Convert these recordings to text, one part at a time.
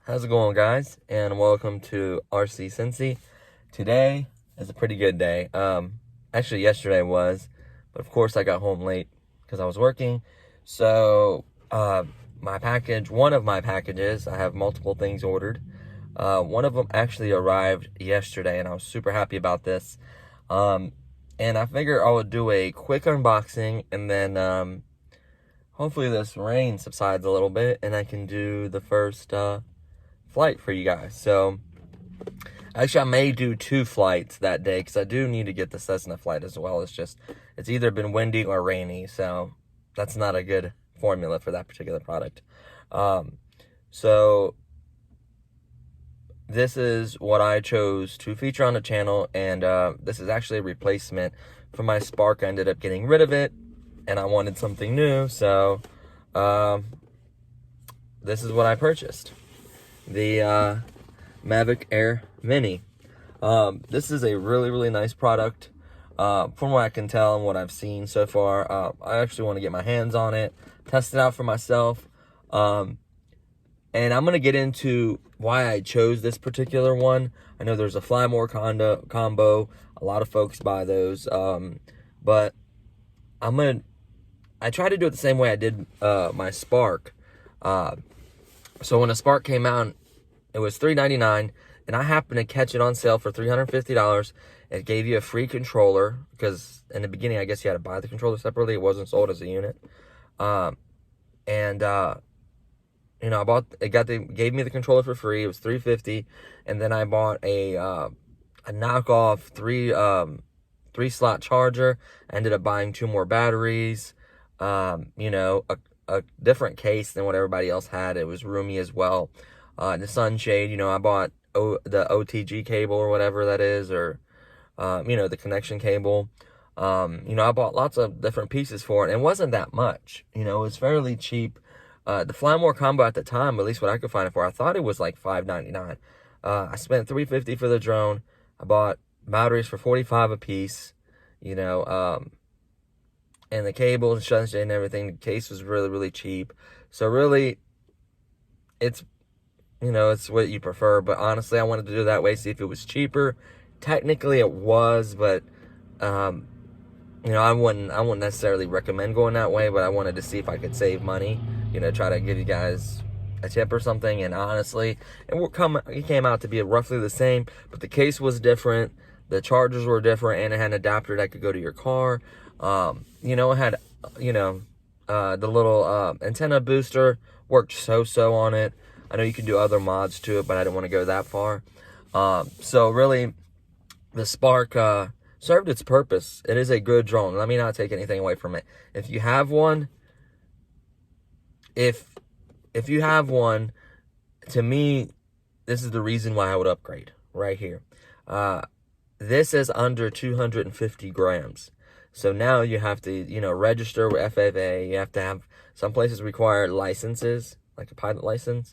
How's it going, guys? And welcome to RC Cincy. Today is a pretty good day. Actually, yesterday was, but of course I got home late because I was working. So, one of my packages, I have multiple things ordered. One of them actually arrived yesterday, and I was super happy about this. And I figured I would do a quick unboxing, and then hopefully this rain subsides a little bit, and I can do the first flight for you guys. So actually I may do 2 flights that day because I do need to get the Cessna flight as well. It's either been windy or rainy, so that's not a good formula for that particular product. So this is what I chose to feature on the channel, and this is actually a replacement for my Spark. I ended up getting rid of it and I wanted something new, so this is what I purchased. The Mavic Air Mini. This is a really nice product. From what I can tell and what I've seen so far, I actually want to get my hands on it, test it out for myself, and I'm going to get into why I chose this particular one. I know there's a Fly More combo. A lot of folks buy those, but I try to do it the same way I did my Spark. So when a Spark came out, it was $399, and I happened to catch it on sale for $350. It gave you a free controller, because in the beginning, I guess you had to buy the controller separately. It wasn't sold as a unit. You know, gave me the controller for free. It was $350, and then I bought a knockoff 3-slot charger. I ended up buying 2 more batteries. You know, a different case than what everybody else had. It was roomy as well. The sunshade, you know, I bought the OTG cable or whatever that is, or you know, the connection cable. You know, I bought lots of different pieces for it, and it wasn't that much. You know, it was fairly cheap. The Fly More combo at the time, at least what I could find it for, I thought it was like $5.99. I spent $3.50 for the drone. I bought batteries for $45 a piece. You know, and the cable and sunshade and everything. The case was really cheap. So really, it's, you know, it's what you prefer. But honestly, I wanted to do it that way, see if it was cheaper. Technically, it was, but you know, I wouldn't necessarily recommend going that way. But I wanted to see if I could save money. You know, try to give you guys a tip or something. And honestly, it came out to be roughly the same, but the case was different. The chargers were different, and it had an adapter that could go to your car. You know, it had, you know, the little antenna booster worked so on it. I know you can do other mods to it, but I didn't want to go that far. So really, the Spark served its purpose. It is a good drone. Let me not take anything away from it. If you have one, if you have one, to me, this is the reason why I would upgrade right here. This is under 250 grams. So now you have to, you know, register with FAA. You have to have, some places require licenses, like a pilot license.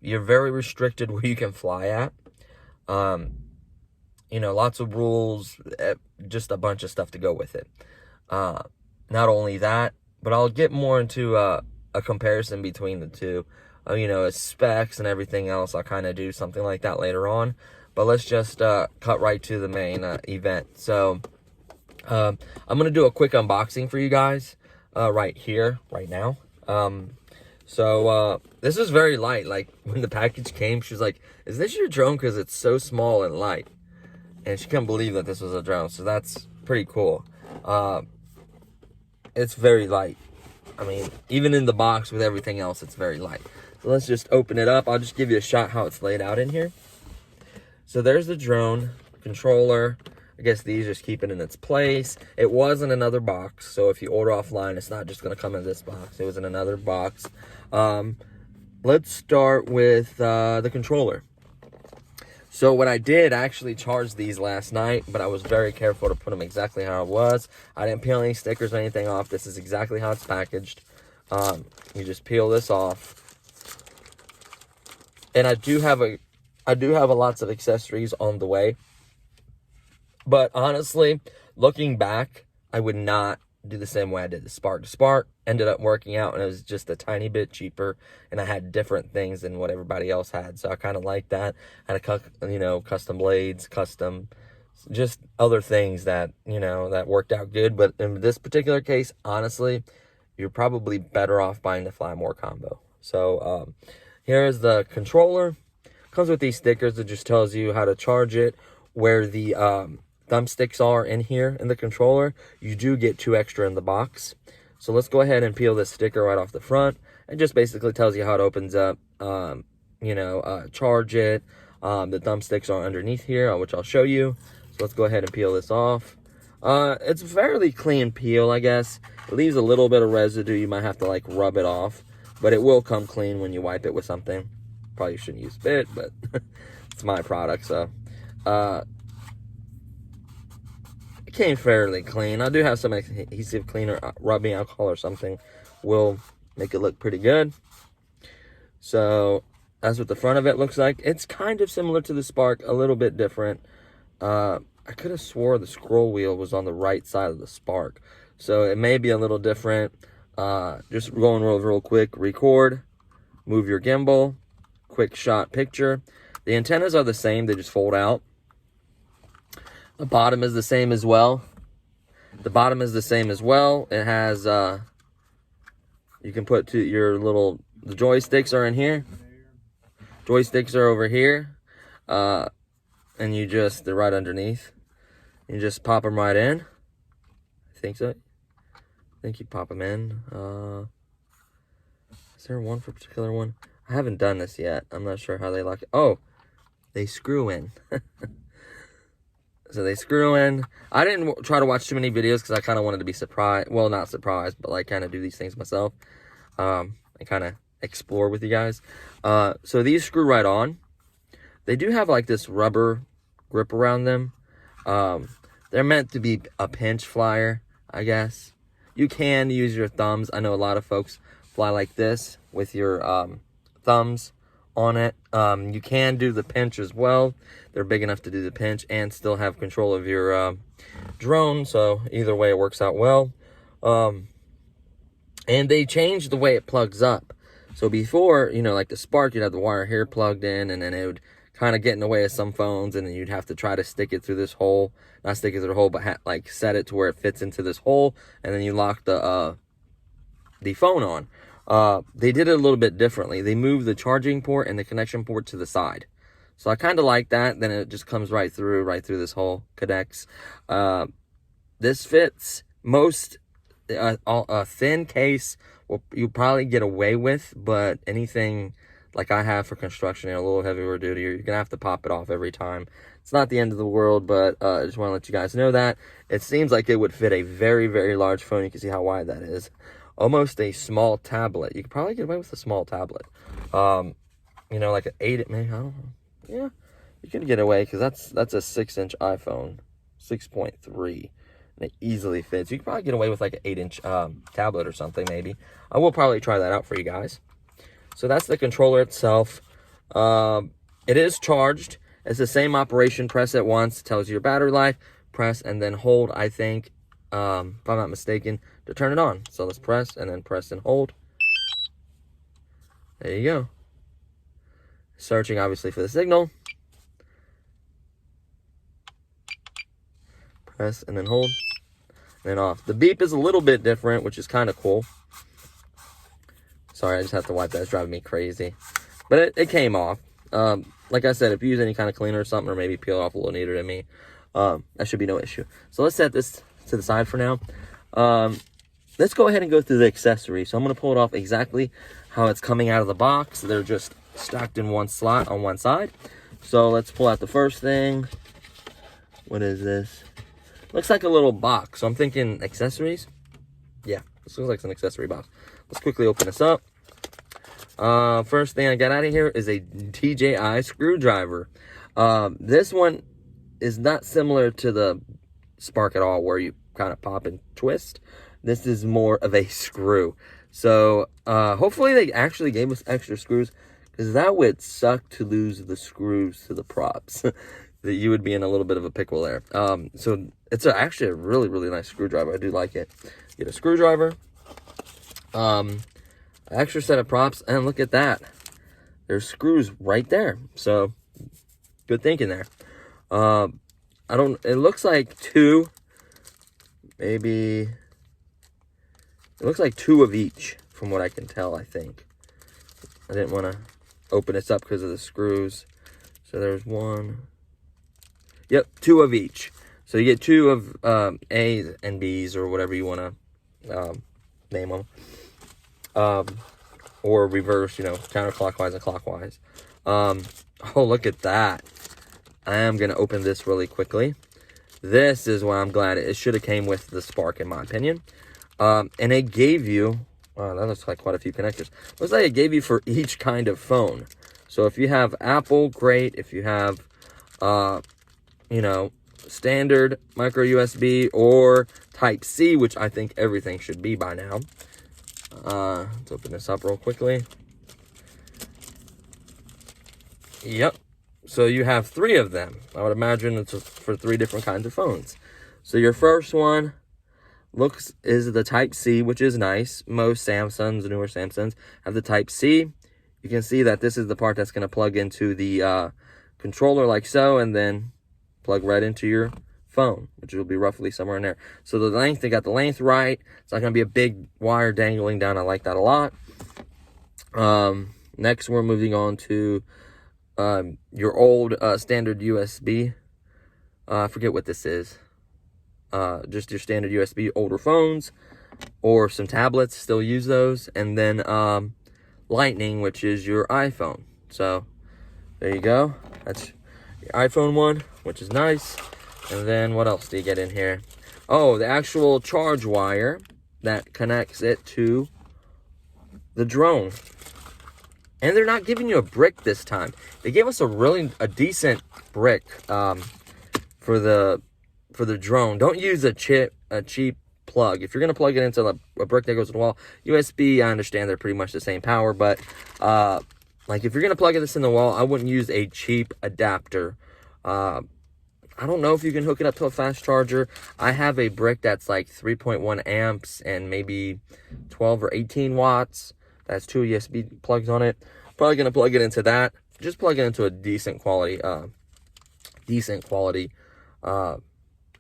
You're very restricted where you can fly at. You know, lots of rules, just a bunch of stuff to go with it. Not only that, but I'll get more into a comparison between the two. You know, specs and everything else. I'll kind of do something like that later on. But let's just cut right to the main event. So I'm going to do a quick unboxing for you guys right here, right now. So this is very light. Like, when the package came, she was like, is this your drone? Because it's so small and light. And she couldn't believe that this was a drone. So that's pretty cool. It's very light. I mean, even in the box with everything else, it's very light. So let's just open it up. I'll just give you a shot how it's laid out in here. So there's the drone controller. I guess these just keep it in its place. It was in another box, so if you order offline, it's not just going to come in this box. It was in another box. Let's start with the controller. So what I did, I actually charged these last night, but I was very careful to put them exactly how it was. I didn't peel any stickers or anything off. This is exactly how it's packaged. You just peel this off. And I do have lots of accessories on the way. But honestly, looking back, I would not do the same way I did the Spark. The Spark ended up working out, and it was just a tiny bit cheaper, and I had different things than what everybody else had, so I kind of liked that. I had a custom blades, just other things that that worked out good. But in this particular case, honestly, you're probably better off buying the Fly More combo. So here is the controller. Comes with these stickers that just tells you how to charge it, where the thumbsticks are in here in the controller. You do get 2 extra in the box. So let's go ahead and peel this sticker right off the front. It just basically tells you how it opens up, charge it. The thumbsticks are underneath here, which I'll show you. So let's go ahead and peel this off. It's a fairly clean peel, I guess. It leaves a little bit of residue. You might have to like rub it off, but it will come clean when you wipe it with something. Probably shouldn't use spit, but it's my product, so it came fairly clean. I do have some adhesive cleaner, rubbing alcohol or something will make it look pretty good. So that's what the front of it looks like. It's kind of similar to the Spark, a little bit different. I could have swore the scroll wheel was on the right side of the Spark, so it may be a little different. Just going real quick. Record, move your gimbal, quick shot picture. The antennas are the same, they just fold out. The bottom is the same as well. It has, you can put the joysticks are in here. Joysticks are over here. And they're right underneath. You just pop them right in. I think so. I think you pop them in. Is there one for a particular one? I haven't done this yet. I'm not sure how they lock it. Oh, they screw in. So they screw in. I didn't try to watch too many videos because I kind of wanted to be surprised. Well, not surprised, but like kind of do these things myself. And kind of explore with you guys. So these screw right on. They do have like this rubber grip around them. They're meant to be a pinch flyer, I guess. You can use your thumbs. I know a lot of folks fly like this with your thumbs on it. You can do the pinch as well. They're big enough to do the pinch and still have control of your drone, so either way it works out well. And they changed the way it plugs up. So before, like the Spark, you'd have the wire here plugged in, and then it would kind of get in the way of some phones, and then you'd have to try to stick it through this hole. Not stick it through the hole, but like set it to where it fits into this hole, and then you lock the phone on. They did it a little bit differently. They moved the charging port and the connection port to the side. So I kind of like that. Then it just comes right through this hole, connects. This fits most, a thin case you'll probably get away with, but anything like I have for construction and a little heavier duty, you're going to have to pop it off every time. It's not the end of the world, but I just want to let you guys know that. It seems like it would fit a very, very large phone. You can see how wide that is. Almost a small tablet. You could probably get away with a small tablet. Like an 8, maybe, I don't know. Yeah, you can get away because that's a 6-inch iPhone, 6.3, and it easily fits. You can probably get away with like an 8-inch tablet or something, maybe. I will probably try that out for you guys. So that's the controller itself. It is charged. It's the same operation. Press it once, tells you your battery life. Press and then hold, I think, if I'm not mistaken, to turn it on. So let's press and then press and hold. There you go. Searching obviously for the signal. Press and then hold. And then off. The beep is a little bit different, which is kind of cool. Sorry, I just have to wipe that. It's driving me crazy. But it came off. Like I said, if you use any kind of cleaner or something, or maybe peel off a little neater than me, that should be no issue. So let's set this to the side for now. Let's go ahead and go through the accessories. So I'm going to pull it off exactly how it's coming out of the box. They're just stacked in one slot on one side. So let's pull out the first thing. What is this? Looks like a little box. So I'm thinking accessories. Yeah, this looks like an accessory box. Let's quickly open this up. First thing I got out of here is a DJI screwdriver. This one is not similar to the Spark at all, where you kind of pop and twist. This is more of a screw. So hopefully they actually gave us extra screws, because that would suck to lose the screws to the props. That you would be in a little bit of a pickle there. So it's actually a really, really nice screwdriver. I do like it. Get a screwdriver. Extra set of props, and look at that. There's screws right there. So good thinking there. It looks like two, maybe, it looks like two of each from what I can tell, I think. I didn't want to open this up because of the screws. So there's one. Yep, two of each. So you get two of A's and B's, or whatever you want to name them. Or reverse, counterclockwise and clockwise. Oh, look at that. I am going to open this really quickly. This is why I'm glad it should have came with the Spark, in my opinion. And it gave you, wow, that looks like quite a few connectors. Looks like it gave you for each kind of phone. So if you have Apple, great. If you have, standard micro USB or Type-C, which I think everything should be by now. Let's open this up real quickly. Yep. So you have three of them. I would imagine it's for three different kinds of phones. So your first one is the Type-C, which is nice. Most Samsungs, newer Samsungs, have the Type-C. You can see that this is the part that's going to plug into the controller like so, and then plug right into your phone, which will be roughly somewhere in there. So the length, they got the length right. It's not going to be a big wire dangling down. I like that a lot. Next, we're moving on to your old standard USB. I forget what this is. Just your standard USB, older phones, or some tablets still use those. And then Lightning, which is your iPhone. So there you go. That's your iPhone one, which is nice. And then what else do you get in here? Oh, the actual charge wire that connects it to the drone. And they're not giving you a brick this time. They gave us a decent brick for the drone. Don't use a cheap plug. If you're gonna plug it into a brick that goes to the wall, USB, I understand they're pretty much the same power, but like if you're gonna plug this in the wall, I wouldn't use a cheap adapter. I don't know if you can hook it up to a fast charger. I have a brick that's like 3.1 amps and maybe 12 or 18 watts. That's two USB plugs on it. Probably gonna plug it into that. Just plug it into a decent quality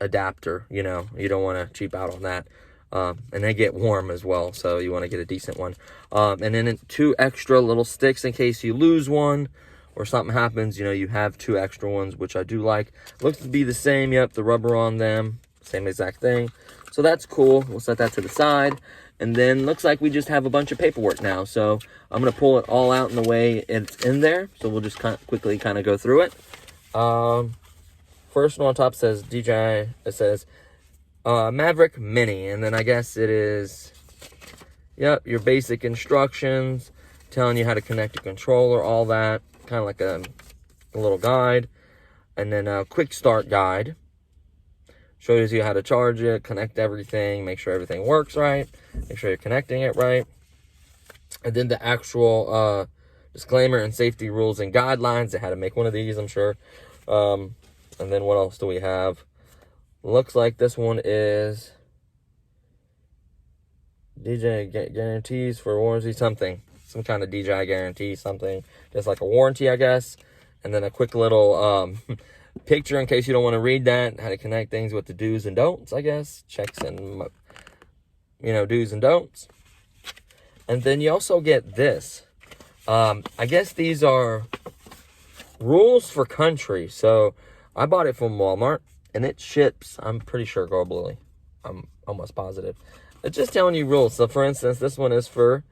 adapter. You don't want to cheap out on that. And they get warm as well, so you want to get a decent one. And then two extra little sticks in case you lose one or something happens. You have two extra ones, which I do like. Looks to be the same. Yep, the rubber on them, same exact thing. So that's cool. We'll set that to the side. And then looks like we just have a bunch of paperwork now. So I'm going to pull it all out in the way it's in there. So we'll just quickly go through it. First one on top says DJI. It says Mavic Mini. And then I guess it is, yep, your basic instructions. Telling you how to connect a controller, all that. Kind of like a little guide. And then a quick start guide. Shows you how to charge it, connect everything, make sure everything works right, make sure you're connecting it right. And then the actual disclaimer and safety rules and guidelines. They had to make one of these, I'm sure. And then what else do we have? Looks like this one is DJI guarantees for warranty, something. Some kind of DJI guarantee, something. Just like a warranty, I guess. And then a quick little picture in case you don't want to read that. How to connect things with the do's and don'ts, I guess. Checks and, do's and don'ts. And then you also get this. I guess these are rules for country. So I bought it from Walmart. And it ships, I'm pretty sure, globally. I'm almost positive. It's just telling you rules. So, for instance, this one is for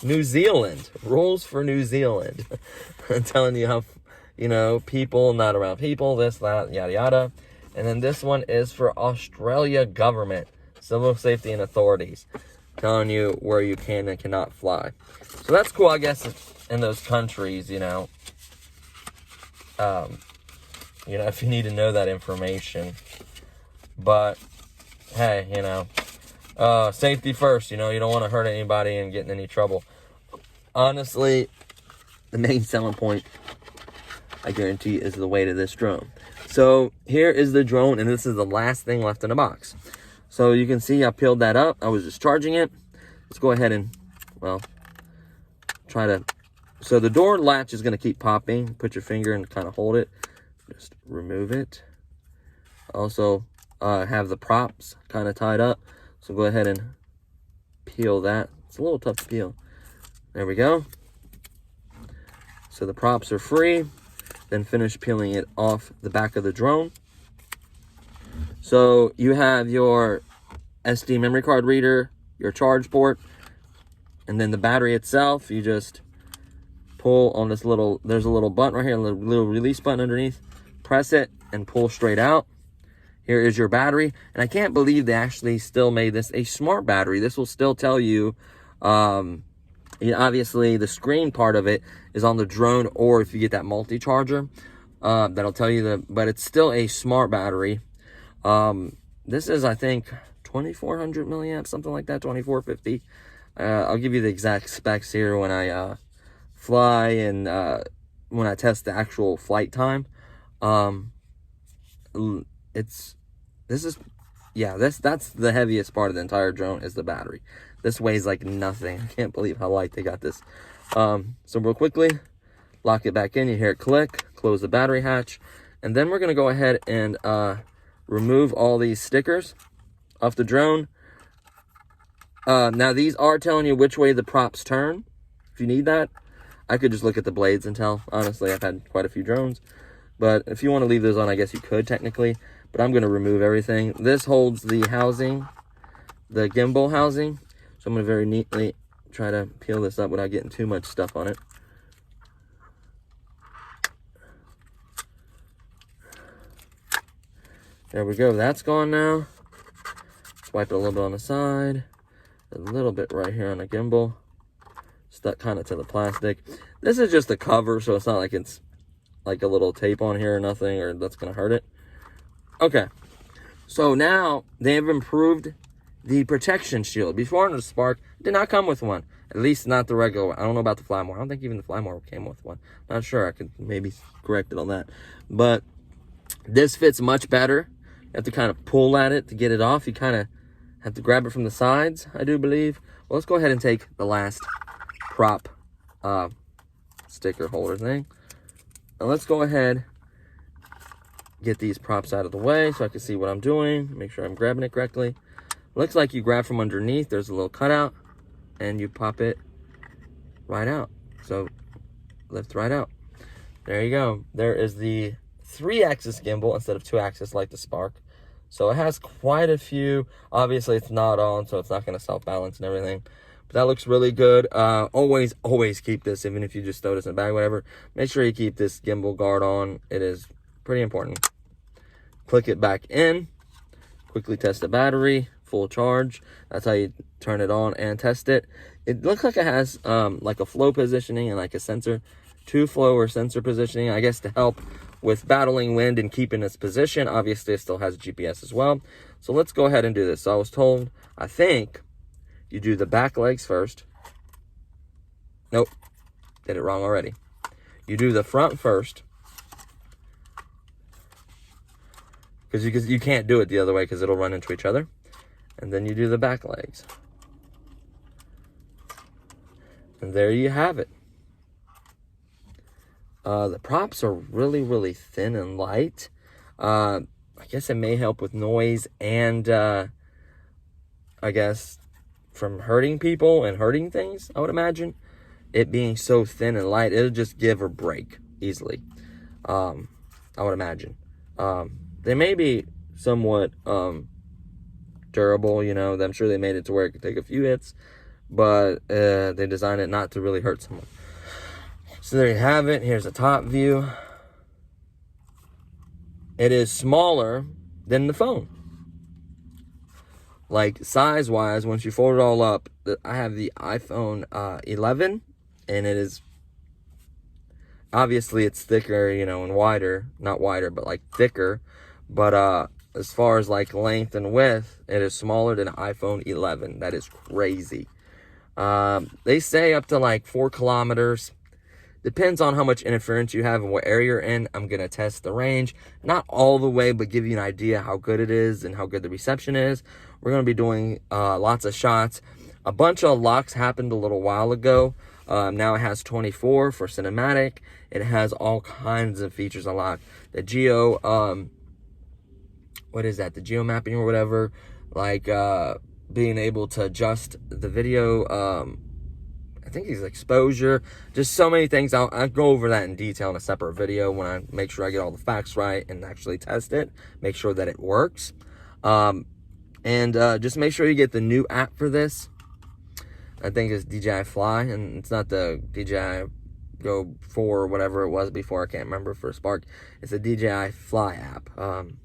New Zealand. Rules for New Zealand. I'm telling you how, you know, people, not around people, this, that, yada, yada. And then this one is for Australia government. Civil safety and authorities. Telling you where you can and cannot fly. So that's cool, I guess, in those countries, you know. If you need to know that information. But, hey, you know, safety first, you know, you don't want to hurt anybody and get in any trouble. Honestly, the main selling point, I guarantee, is the weight of this drone. So, here is the drone, and this is the last thing left in the box. So, you can see I peeled that up. I was just charging it. Let's go ahead and, well, try to... So, the door latch is going to keep popping. Put your finger and kind of hold it. Just remove it. Also, have the props kind of tied up. So, go ahead and peel that. It's a little tough to peel. There we go. So, the props are free. Then finish peeling it off the back of the drone. So you have your SD memory card reader, your charge port, and then the battery itself. You just pull on this little, there's a little button right here, a little release button underneath. Press it and pull straight out. Here is your battery. And I can't believe they actually still made this a smart battery. This will still tell you, obviously the screen part of it is on the drone, or if you get that multi-charger, that'll tell you but it's still a smart battery. This is, I think, 2400 milliamps, something like that, 2450. I'll give you the exact specs here when I fly and when I test the actual flight time. That's the heaviest part of the entire drone is the battery. This weighs like nothing. I can't believe how light they got this. So real quickly, lock it back in. You hear it click, close the battery hatch, and then we're gonna go ahead and remove all these stickers off the drone. Now these are telling you which way the props turn. If you need that, I could just look at the blades and tell. Honestly, I've had quite a few drones, but if you want to leave those on, I guess you could technically. But I'm gonna remove everything. This holds the housing, the gimbal housing. So I'm going to very neatly try to peel this up without getting too much stuff on it. There we go. That's gone now. Swipe it a little bit on the side. A little bit right here on the gimbal. Stuck kind of to the plastic. This is just a cover, so it's not like it's like a little tape on here or nothing, or that's going to hurt it. Okay. So now they have improved the protection shield. Before on the Spark, did not come with one. At least not the regular one. I don't know about the Flymore. I don't think even the Flymore came with one. Not sure. I could maybe correct it on that. But this fits much better. You have to kind of pull at it to get it off. You kind of have to grab it from the sides, I do believe. Well, let's go ahead and take the last prop sticker holder thing. And let's go ahead, get these props out of the way so I can see what I'm doing. Make sure I'm grabbing it correctly. Looks like you grab from underneath. There's a little cutout, and you pop it right out. So, lift right out. There you go. There is the 3-axis gimbal instead of 2-axis like the Spark. So, it has quite a few. Obviously, it's not on, so it's not going to self-balance and everything. But that looks really good. Always keep this, even if you just throw this in the bag, whatever. Make sure you keep this gimbal guard on. It is pretty important. Click it back in. Quickly test the battery. Full charge. That's how you turn it on and test it. It looks like it has like a flow positioning and like a sensor, 2 flow or sensor positioning, I guess, to help with battling wind and keeping its position. Obviously, it still has GPS as well. So let's go ahead and do this. So I was told, I think you do the back legs first. Nope, did it wrong already. You do the front first, because you can't do it the other way because it'll run into each other. And then you do the back legs. And there you have it. The props are really, really thin and light. I guess it may help with noise and, I guess, from hurting people and hurting things, I would imagine. It being so thin and light, it'll just give or break easily. I would imagine. They may be somewhat... durable, you know. I'm sure they made it to where it could take a few hits, but they designed it not to really hurt someone. So there you have it. Here's a top view. It is smaller than the phone. Like size-wise, once you fold it all up, I have the iPhone 11, and it is, obviously it's thicker, you know, and wider. Not wider, but like thicker. But as far as like length and width, it is smaller than iPhone 11. That is crazy. They say up to like 4 kilometers. Depends on how much interference you have and what area you're in. I'm going to test the range. Not all the way, but give you an idea how good it is and how good the reception is. We're going to be doing lots of shots. A bunch of locks happened a little while ago. Now it has 24 for cinematic. It has all kinds of features unlocked. The geo, what is that? The geo mapping or whatever. Like being able to adjust the video, I think it's exposure, just so many things. I'll go over that in detail in a separate video when I make sure I get all the facts right and actually test it, make sure that it works. And just make sure you get the new app for this. I think it's DJI Fly, and it's not the DJI Go 4 or whatever it was before. I can't remember for Spark. It's a DJI Fly app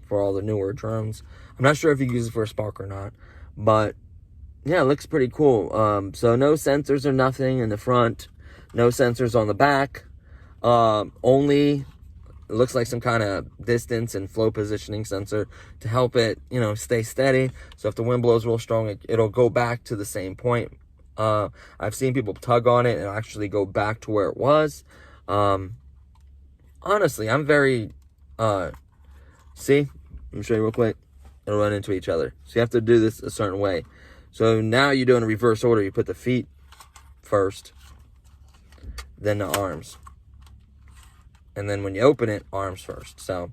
for all the newer drones. I'm not sure if you use it for Spark or not, but yeah, it looks pretty cool. So no sensors or nothing in the front. No sensors on the back. Only, it looks like some kind of distance and flow positioning sensor to help it, you know, stay steady. So if the wind blows real strong, it'll go back to the same point. I've seen people tug on it and actually go back to where it was. Honestly, I'm very, see, let me show you real quick. It'll run into each other. So you have to do this a certain way. So now you do it in reverse order. You put the feet first, then the arms. And then when you open it, arms first. So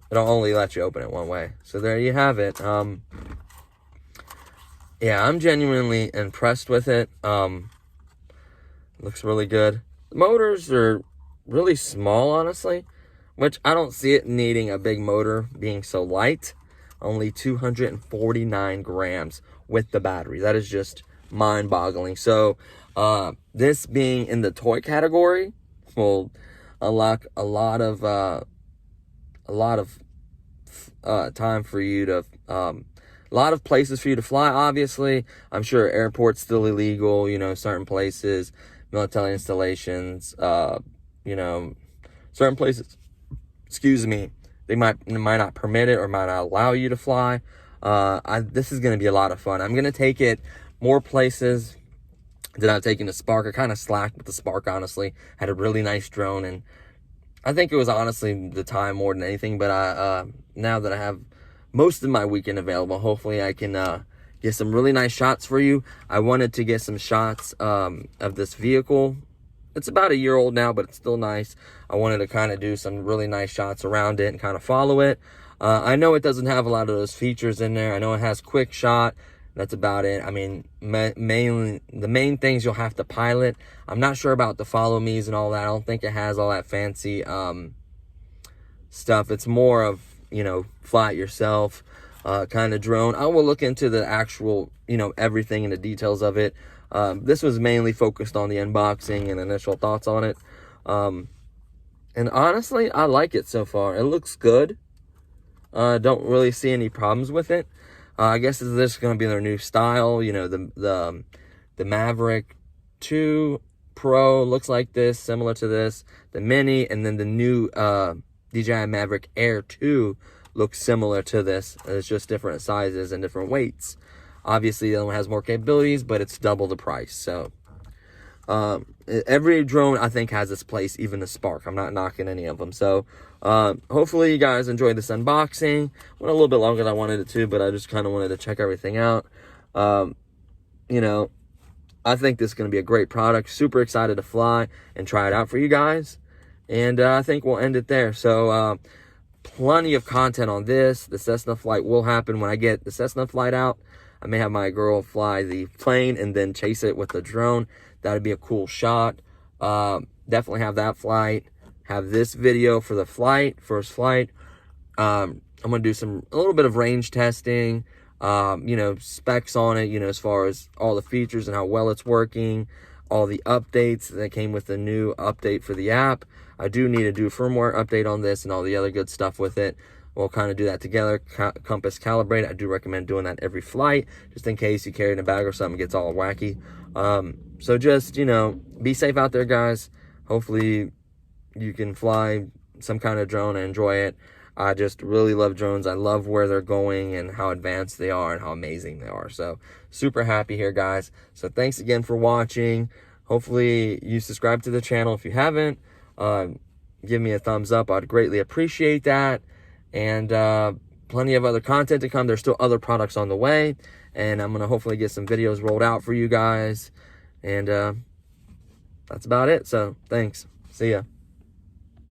it'll only let you open it one way. So there you have it. Yeah, I'm genuinely impressed with it. Looks really good. The motors are really small, honestly, which I don't see it needing a big motor being so light. Only 249 grams with the battery. That is just mind-boggling. So this being in the toy category will unlock a lot of time for you to a lot of places for you to fly. Obviously, I'm sure airports still illegal, you know, certain places, military installations, you know, certain places, excuse me, they might not permit it or might not allow you to fly. This is going to be a lot of fun. I'm going to take it more places than I've taken the Spark. I kind of slacked with the Spark, honestly. Had a really nice drone, and I think it was honestly the time more than anything. But now that I have most of my weekend available, hopefully I can get some really nice shots for you. I wanted to get some shots of this vehicle. It's about a year old now, but it's still nice. I wanted to kind of do some really nice shots around it and kind of follow it. I know it doesn't have a lot of those features in there. I know it has quick shot. That's about it. I mean, mainly the main things you'll have to pilot. I'm not sure about the follow me's and all that. I don't think it has all that fancy stuff. It's more of, you know, fly it yourself kind of drone. I will look into the actual, you know, everything and the details of it. This was mainly focused on the unboxing and initial thoughts on it. And honestly, I like it so far. It looks good. Don't really see any problems with it. I guess this is going to be their new style. You know, the Mavic 2 Pro looks like this, similar to this. The Mini, and then the new DJI Mavic Air 2 looks similar to this. It's just different sizes and different weights. Obviously, the other one has more capabilities, but it's double the price. So every drone, I think, has its place, even the Spark. I'm not knocking any of them. So hopefully you guys enjoyed this unboxing. Went a little bit longer than I wanted it to, but I just kind of wanted to check everything out. You know, I think this is going to be a great product. Super excited to fly and try it out for you guys. And I think we'll end it there. So plenty of content on this. The Cessna flight will happen when I get the Cessna flight out. I may have my girl fly the plane and then chase it with the drone. That would be a cool shot. Definitely have that flight. Have this video for the flight, first flight. I'm going to do a little bit of range testing. you know, specs on it, you know, as far as all the features and how well it's working, all the updates that came with the new update for the app. I do need to do a firmware update on this and all the other good stuff with it. We'll kind of do that together. Compass calibrate. I do recommend doing that every flight, just in case you carry in a bag or something gets all wacky. So just, you know, be safe out there, guys. Hopefully you can fly some kind of drone and enjoy it. I just really love drones. I love where they're going and how advanced they are and how amazing they are. So super happy here, guys. So thanks again for watching. Hopefully you subscribe to the channel if you haven't. Give me a thumbs up. I'd greatly appreciate that. And plenty of other content to come. There's still other products on the way. And I'm going to hopefully get some videos rolled out for you guys. And that's about it. So thanks. See ya.